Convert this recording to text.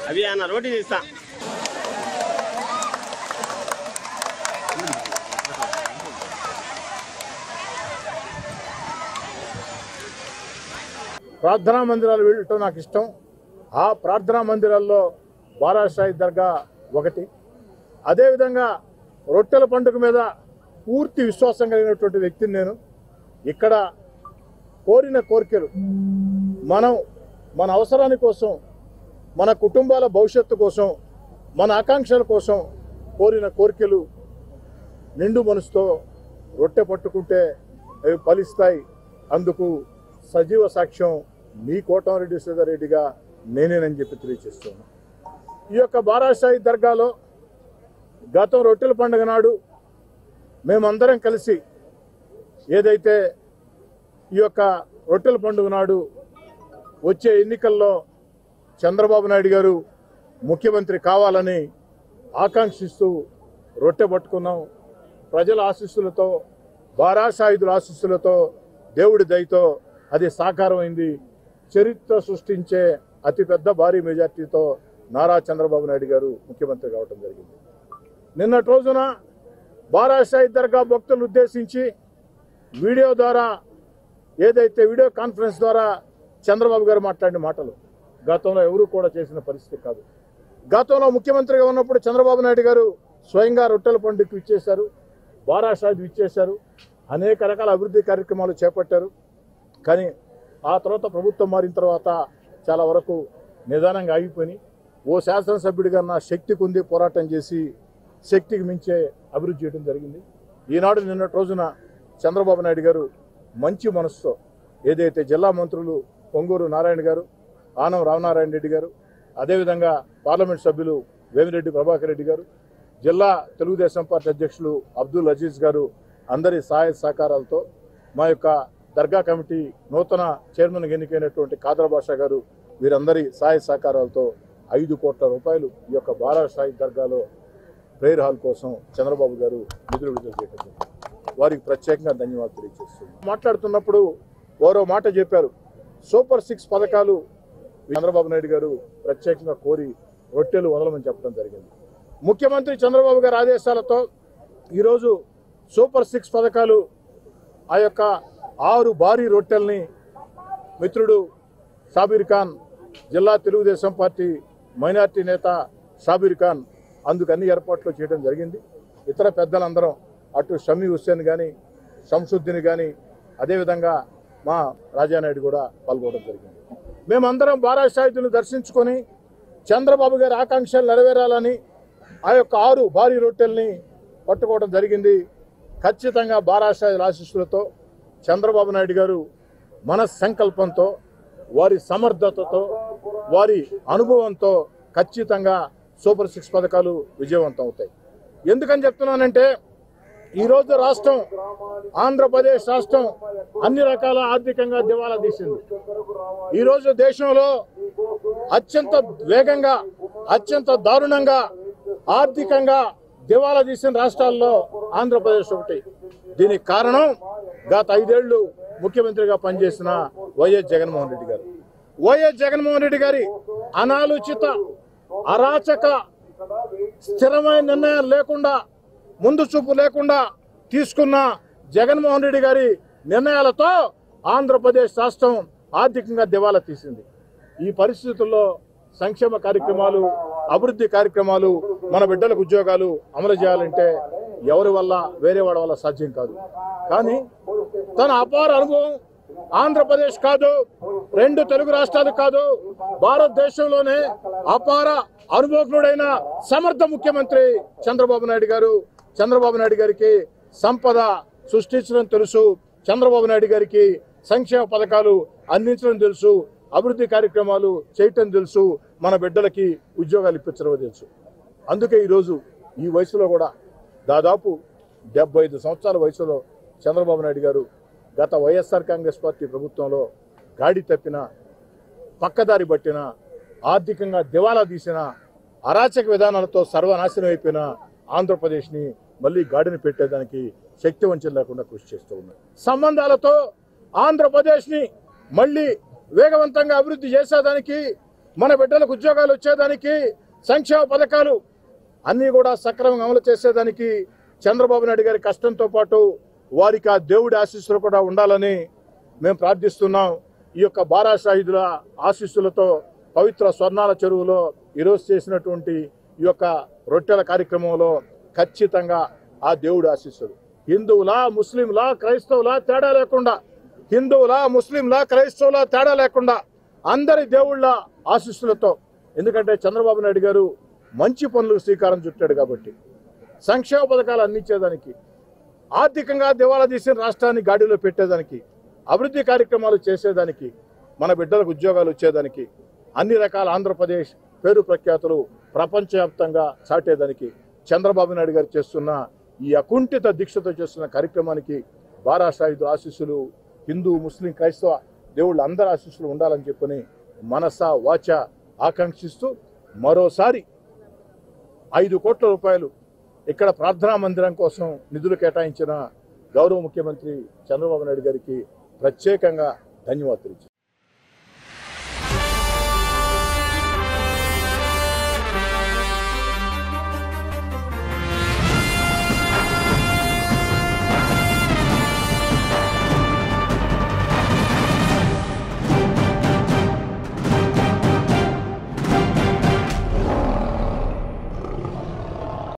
अभी आना रोटी इस्ता ప్రార్థనా మందిరాలు వెళ్ళటం నాకు ఇష్టం. ఆ ప్రార్థనా మందిరాల్లో బారాషాయి దర్గా ఒకటి. అదేవిధంగా రొట్టెల పండుగ మీద పూర్తి విశ్వాసం కలిగినటువంటి వ్యక్తిని నేను. ఇక్కడ కోరిన కోరికలు మనం మన అవసరాని కోసం, మన కుటుంబాల భవిష్యత్తు కోసం, మన ఆకాంక్షల కోసం కోరిన కోరికలు నిండు మనసుతో రొట్టె పట్టుకుంటే అవి ఫలిస్తాయి. అందుకు సజీవ సాక్ష్యం మీ కోటమిరెడ్డి శ్రీధర్రెడ్డిగా నేనేనని చెప్పి తెలియజేస్తున్నాను. ఈ యొక్క బారాషాయి దర్గాలో గతం రొట్టెల పండుగ నాడు మేమందరం కలిసి ఏదైతే ఈ యొక్క రొట్టెల పండుగ నాడు వచ్చే ఎన్నికల్లో చంద్రబాబు నాయుడు గారు ముఖ్యమంత్రి కావాలని ఆకాంక్షిస్తూ రొట్టె పట్టుకున్నాం. ప్రజల ఆశీస్సులతో, బారాషాయిదుల ఆశీస్సులతో, దేవుడి దయతో అది సాకారమైంది. చరిత్ర సృష్టించే అతిపెద్ద భారీ మెజార్టీతో నారా చంద్రబాబు నాయుడు గారు ముఖ్యమంత్రి కావడం జరిగింది. నిన్నటి రోజున బారాషాయి దర్గా భక్తులను ఉద్దేశించి వీడియో ద్వారా, ఏదైతే వీడియో కాన్ఫరెన్స్ ద్వారా చంద్రబాబు గారు మాట్లాడిన మాటలు గతంలో ఎవరూ కూడా చేసిన పరిస్థితి కాదు. గతంలో ముఖ్యమంత్రిగా ఉన్నప్పుడు చంద్రబాబు నాయుడు గారు స్వయంగా రొట్టెల పండుగకు ఇచ్చేశారు, బారాషాయికి ఇచ్చేశారు, అనేక రకాల అభివృద్ధి కార్యక్రమాలు చేపట్టారు. కానీ ఆ తర్వాత ప్రభుత్వం మారిన తర్వాత చాలా వరకు నిదానంగా ఆగిపోయి, ఓ శాసనసభ్యుడిగా నా శక్తికి ఉంది పోరాటం చేసి శక్తికి మించే అభివృద్ధి చేయడం జరిగింది. ఈనాడు నిన్నటి రోజున చంద్రబాబు నాయుడు గారు మంచి మనసుతో ఏదైతే జిల్లా మంత్రులు పొంగూరు నారాయణ గారు, ఆనం రామనారాయణ రెడ్డి గారు, అదేవిధంగా పార్లమెంట్ సభ్యులు వేమిరెడ్డి ప్రభాకర్ రెడ్డి గారు, జిల్లా తెలుగుదేశం పార్టీ అధ్యక్షులు అబ్దుల్ అజీజ్ గారు అందరి సహాయ సహకారాలతో, మా యొక్క దర్గా కమిటీ నూతన చైర్మన్ ఎన్నికైనటువంటి కాదర్ బాషా గారు, వీరందరి సహాయ సహకారాలతో 5 కోట్ల రూపాయలు ఈ యొక్క బారాషాయి దర్గాలో ప్రేయర్ హాల్ కోసం చంద్రబాబు గారు నిధులు విడుదల చేయడం, వారికి ప్రత్యేకంగా ధన్యవాదాలు తెలియజేస్తున్నారు. మాట్లాడుతున్నప్పుడు వారో మాట చెప్పారు, సూపర్ 6 పథకాలు చంద్రబాబు నాయుడు గారు ప్రత్యేకంగా కోరి రొట్టెలు వదలమని చెప్పడం జరిగింది. ముఖ్యమంత్రి చంద్రబాబు గారి ఆదేశాలతో ఈరోజు సూపర్ 6 పథకాలు, ఆ యొక్క 6 భారీ రొట్టెల్ని మిత్రుడు షాబీర్ ఖాన్, జిల్లా తెలుగుదేశం పార్టీ మైనార్టీ నేత షాబీర్ ఖాన్ అందుకు అన్ని ఏర్పాట్లు చేయడం జరిగింది. ఇతర పెద్దలందరం అటు షమీ హుస్సేన్ కానీ, షంసుద్దీన్ కానీ, అదేవిధంగా మా రాజానాయుడు కూడా పాల్గొనడం జరిగింది. మేమందరం బారాషాయిదులను దర్శించుకొని చంద్రబాబు గారి ఆకాంక్షలు నెరవేరాలని ఆ యొక్క 6 భారీ రొట్టెల్ని పట్టుకోవడం జరిగింది. ఖచ్చితంగా బారాషాయిదుల ఆశీస్సులతో చంద్రబాబు నాయుడు గారు మన సంకల్పంతో, వారి సమర్థతతో, వారి అనుభవంతో ఖచ్చితంగా సూపర్ 6 పథకాలు విజయవంతం అవుతాయి. ఎందుకని చెప్తున్నానంటే ఈరోజు రాష్ట్రం, ఆంధ్రప్రదేశ్ రాష్ట్రం అన్ని రకాల ఆర్థికంగా దివాలా తీసింది. ఈరోజు దేశంలో అత్యంత వేగంగా, అత్యంత దారుణంగా ఆర్థికంగా దివాలా తీసిన రాష్ట్రాల్లో ఆంధ్రప్రదేశ్ ఒకటి. దీనికి కారణం గత 5 ఏళ్లు ముఖ్యమంత్రిగా పనిచేసిన వైఎస్ జగన్మోహన్ రెడ్డి గారు. వైఎస్ జగన్మోహన్ రెడ్డి గారి అనాలోచిత, అరాచక, స్థిరమైన నిర్ణయాలు లేకుండా, ముందు చూపు లేకుండా తీసుకున్న జగన్మోహన్ రెడ్డి గారి నిర్ణయాలతో ఆంధ్రప్రదేశ్ రాష్ట్రం ఆర్థికంగా దివాలా తీసింది. ఈ పరిస్థితుల్లో సంక్షేమ కార్యక్రమాలు, అభివృద్ధి కార్యక్రమాలు, మన బిడ్డలకు ఉద్యోగాలు అమలు చేయాలంటే ఎవరి వల్ల, వేరే వాడి వల్ల సాధ్యం కాదు. కానీ తన అపార అనుభవం ఆంధ్రప్రదేశ్ కాదు, 2 తెలుగు రాష్ట్రాలు కాదు, భారతదేశంలోనే అపార అనుభవజ్ఞుడైన సమర్థ ముఖ్యమంత్రి చంద్రబాబు నాయుడు గారికి సంపద సృష్టించడం తెలుసు. చంద్రబాబు నాయుడు గారికి సంక్షేమ పథకాలు అందించడం తెలుసు, అభివృద్ధి కార్యక్రమాలు చేయటం తెలుసు, మన బిడ్డలకి ఉద్యోగాలు ఇప్పించడం తెలుసు. అందుకే ఈరోజు ఈ వయసులో కూడా దాదాపు 75 సంవత్సరాల వయసులో చంద్రబాబు నాయుడు గారు గత వైఎస్ఆర్ కాంగ్రెస్ పార్టీ ప్రభుత్వంలో గాడి తప్పిన, పక్కదారి పట్టిన, ఆర్థికంగా దివాలా తీసిన, అరాచక విధానాలతో సర్వనాశనం అయిపోయిన ఆంధ్రప్రదేశ్ని మళ్ళీ గాడిని పెట్టేదానికి శక్తి వంచన లేకుండా కృషి చేస్తూ ఉన్నారు. సంబంధాలతో ఆంధ్రప్రదేశ్ని మళ్ళీ వేగవంతంగా అభివృద్ధి చేసేదానికి, మన బిడ్డలకు ఉద్యోగాలు వచ్చేదానికి, సంక్షేమ పథకాలు అన్నీ కూడా సక్రమంగా అమలు చేసేదానికి చంద్రబాబు నాయుడు గారి కష్టంతో పాటు వారికి ఆ దేవుడి ఆశీస్సులు కూడా ఉండాలని మేము ప్రార్థిస్తున్నాం. ఈ యొక్క బారా షాహిదుల ఆశీస్సులతో పవిత్ర స్వర్ణాల చెరువులో ఈరోజు చేసినటువంటి ఈ యొక్క రొట్టెల కార్యక్రమంలో ఖచ్చితంగా ఆ దేవుడి ఆశీస్సులు హిందువులా, ముస్లింలా, క్రైస్తవులా తేడా లేకుండా, తేడా లేకుండా అందరి దేవుళ్ళ ఆశీస్సులతో, ఎందుకంటే చంద్రబాబు నాయుడు గారు మంచి పనులకు శ్రీకారం చుట్టాడు కాబట్టి, సంక్షేమ పథకాలు అందించేదానికి, ఆర్థికంగా దివాలా తీసిన రాష్ట్రాన్ని గాడిలో పెట్టేదానికి, అభివృద్ధి కార్యక్రమాలు చేసేదానికి, మన బిడ్డలకు ఉద్యోగాలు వచ్చేదానికి, అన్ని రకాల ఆంధ్రప్రదేశ్ పేరు ప్రఖ్యాతులు ప్రపంచవ్యాప్తంగా చాటేదానికి చంద్రబాబు నాయుడు గారు చేస్తున్న ఈ అకుంఠిత దీక్షతో చేస్తున్న కార్యక్రమానికి బారా షాహిద్ ఆశీస్సులు, హిందూ, ముస్లిం, క్రైస్తవ దేవుళ్ళు అందరి ఆశీస్సులు ఉండాలని చెప్పని మనస వాచ ఆకాంక్షిస్తూ మరోసారి 5 కోట్ల రూపాయలు ఇక్కడ ప్రార్థనా మందిరం కోసం నిధులు కేటాయించిన గౌరవ ముఖ్యమంత్రి చంద్రబాబు నాయుడు గారికి ప్రత్యేకంగా ధన్యవాదాలు.